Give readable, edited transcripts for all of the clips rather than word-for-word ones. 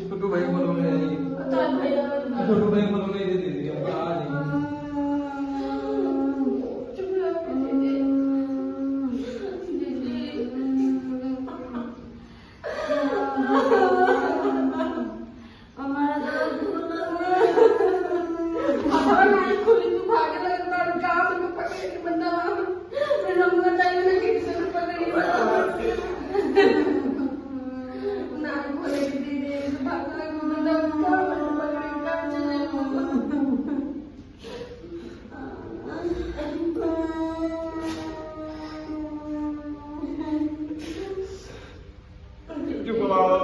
छोटू भाई बोलो नहीं, छोटू भाई बोलो नहीं दे दी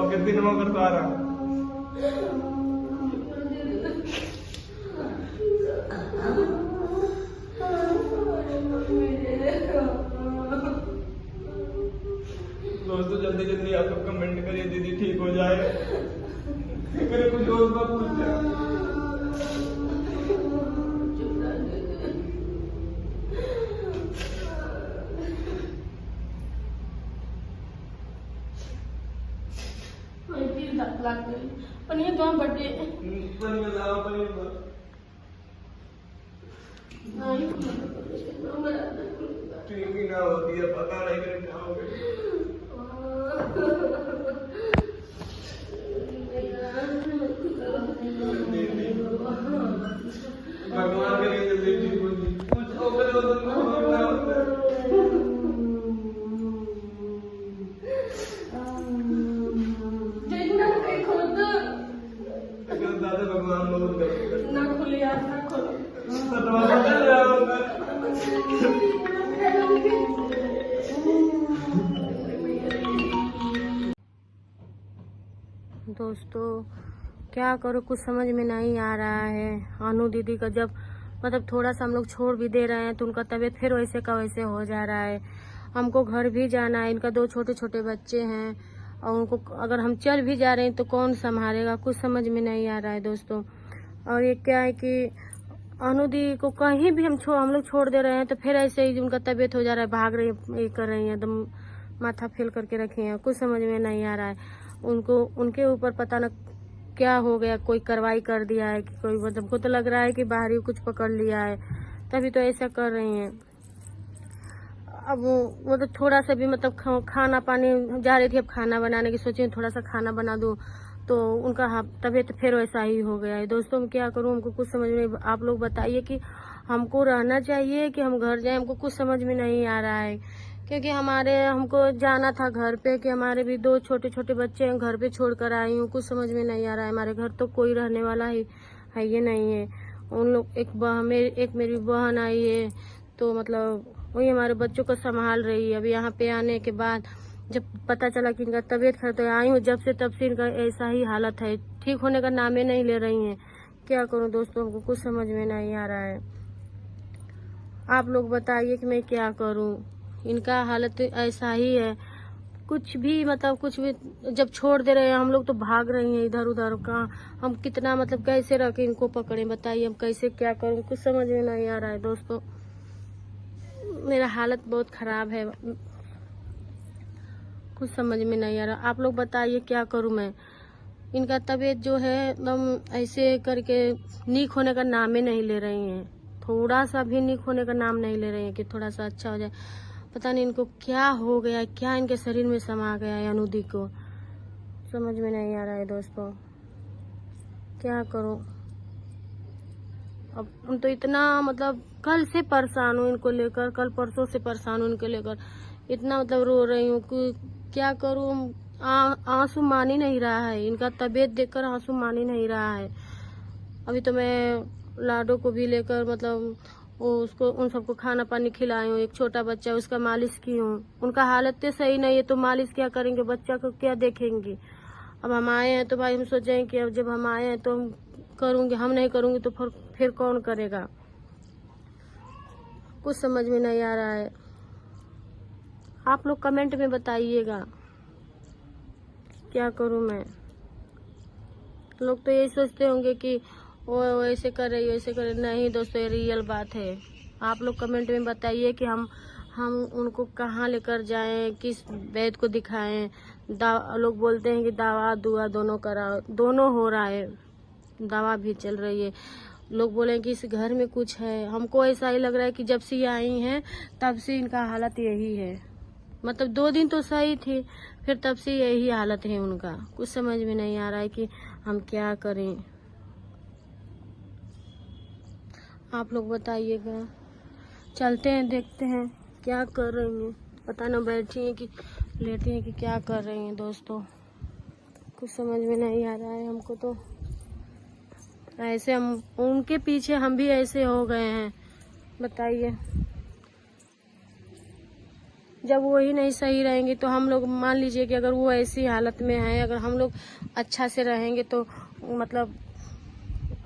कितनी नमक करता रहा दोस्तों। जल्दी जल्दी आप लोग कमेंट करिए दीदी ठीक हो जाए। मेरे कुछ दोस्त का पूछते हैं पनीर कहाँ बटे ठीक ही ना होती है, पता नहीं मेरे क्या हो गया। भगवान के लिए जल्दी ठीक हो जी। कुछ दादा भगवान लोग ना खुले यार, ना खोलो। दोस्तों क्या करो, कुछ समझ में नहीं आ रहा है। अनु दीदी का जब मतलब थोड़ा सा हम लोग छोड़ भी दे रहे हैं तो उनका तबीयत फिर वैसे का वैसे हो जा रहा है। हमको घर भी जाना है, इनका 2 छोटे छोटे बच्चे हैं और उनको अगर हम चल भी जा रहे हैं तो कौन संभालेगा, कुछ समझ में नहीं आ रहा है दोस्तों। और ये क्या है कि अनु दी को कहीं भी हम लोग छोड़ दे रहे हैं तो फिर ऐसे ही उनका तबीयत हो जा रहा है, भाग रही है, ये कर रही है, एकदम माथा फेल करके रखे हैं। कुछ समझ में नहीं आ रहा है। उनके ऊपर पता न क्या हो गया, कोई कार्रवाई कर दिया है कि कोई, मतलब को तो लग रहा है कि बाहरी कुछ पकड़ लिया है, तभी तो ऐसा कर रही हैं। अब वो तो थोड़ा सा भी मतलब खाना पानी जा रही थी, अब खाना बनाने की सोची थोड़ा सा खाना बना दूं तो उनका तबीयत फिर वैसा ही हो गया है। दोस्तों मैं क्या करूं, हमको कुछ समझ में, आप लोग बताइए कि हमको रहना चाहिए कि हम घर जाएं, हमको कुछ समझ में नहीं आ रहा है। क्योंकि हमको जाना था घर पे, कि हमारे भी 2 छोटे छोटे बच्चे हैं, घर पे छोड़ कर आई हूँ। कुछ समझ में नहीं आ रहा है, हमारे घर तो कोई रहने वाला है ये नहीं है। उन लोग एक मेरी बहन आई है तो मतलब वही हमारे बच्चों को संभाल रही है। अभी यहाँ पे आने के बाद जब पता चला कि इनका तबीयत खराब, तो आई हूँ जब से तब से इनका ऐसा ही हालत है, ठीक होने का नाम ही नहीं ले रही हैं। क्या करूँ दोस्तों, हमको कुछ समझ में नहीं आ रहा है। आप लोग बताइए कि मैं क्या करूँ, इनका हालत ऐसा ही है। कुछ भी मतलब कुछ भी जब छोड़ दे रहे हैं हम लोग तो भाग रही हैं इधर उधर। कहाँ हम कितना मतलब कैसे रखें इनको, पकड़े, बताइए हम कैसे क्या करूँ, कुछ समझ में नहीं आ रहा है दोस्तों। मेरा हालत बहुत खराब है, कुछ समझ में नहीं आ रहा। आप लोग बताइए क्या करूं मैं। इनका तबीयत जो है एकदम ऐसे करके नीक होने का नाम ही नहीं ले रही हैं, थोड़ा सा भी नीक होने का नाम नहीं ले रही हैं कि थोड़ा सा अच्छा हो जाए। पता नहीं इनको क्या हो गया, क्या इनके शरीर में समा गया है अनुदी को, समझ में नहीं आ रहा है दोस्तों। क्या करूं अब, हम तो इतना मतलब कल से परेशान हूँ इनको लेकर, कल परसों से परेशान हूँ इनको लेकर, इतना मतलब रो रही हूँ कि क्या करूँ। आंसू मान ही नहीं रहा है, इनका तबीयत देखकर आंसू मान ही नहीं रहा है। अभी तो मैं लाडो को भी लेकर मतलब उसको उन सबको खाना पानी खिलाई हूँ। एक छोटा बच्चा उसका मालिश की हूँ, उनका हालत तो सही नहीं है तो मालिश क्या करेंगे, बच्चा को क्या देखेंगे। अब हम आए हैं तो भाई हम सोचें कि अब जब हम आए हैं तो हम करूँगी, हम नहीं करूँगी तो फिर कौन करेगा। कुछ समझ में नहीं आ रहा है। आप लोग कमेंट में बताइएगा क्या करूं मैं। लोग तो यही सोचते होंगे कि वो ऐसे कर रही वैसे कर रही। नहीं दोस्तों, ये रियल बात है। आप लोग कमेंट में बताइए कि हम उनको कहाँ लेकर जाएं, किस वैद्य को दिखाएं। लोग बोलते हैं कि दवा दुआ दोनों कराओ, दोनों हो रहा है, दवा भी चल रही है। लोग बोले कि इस घर में कुछ है। हमको ऐसा ही लग रहा है कि जब से ये आई हैं तब से इनका हालत यही है। मतलब 2 दिन तो सही थी, फिर तब से यही हालत है उनका। कुछ समझ में नहीं आ रहा है कि हम क्या करें। आप लोग बताइएगा। चलते हैं, देखते हैं क्या कर रही हैं। पता ना बैठी हैं कि लेटी हैं कि क्या कर रही हैं दोस्तों। कुछ समझ में नहीं आ रहा है हमको तो। ऐसे हम उनके पीछे हम भी ऐसे हो गए हैं। बताइए, जब वो ही नहीं सही रहेंगे तो हम लोग, मान लीजिए कि अगर वो ऐसी हालत में है, अगर हम लोग अच्छा से रहेंगे तो मतलब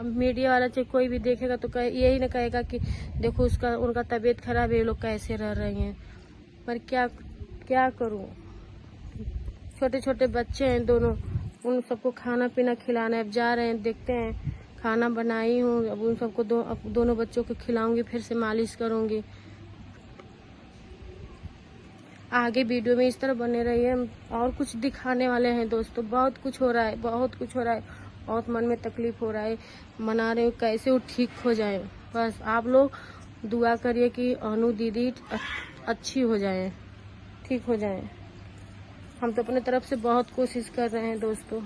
मीडिया वाला चाहे कोई भी देखेगा तो यही ना कहेगा कि देखो उनका तबीयत खराब है, ये लोग कैसे रह रहे हैं। पर क्या करूं। छोटे छोटे बच्चे हैं दोनों, उन सबको खाना पीना खिलाना है। अब जा रहे हैं, देखते हैं। खाना बनाई हूँ, अब उन सबको दोनों बच्चों को खिलाऊंगी, फिर से मालिश करूंगी। आगे वीडियो में इस तरह बने रहिए। हम और कुछ दिखाने वाले हैं दोस्तों। बहुत कुछ हो रहा है, बहुत कुछ हो रहा है। बहुत मन में तकलीफ हो रहा है। मना रहे हो कैसे वो ठीक हो जाए। बस आप लोग दुआ करिए कि अनु दीदी अच्छी हो जाए, ठीक हो जाए। हम तो अपने तरफ से बहुत कोशिश कर रहे हैं दोस्तों।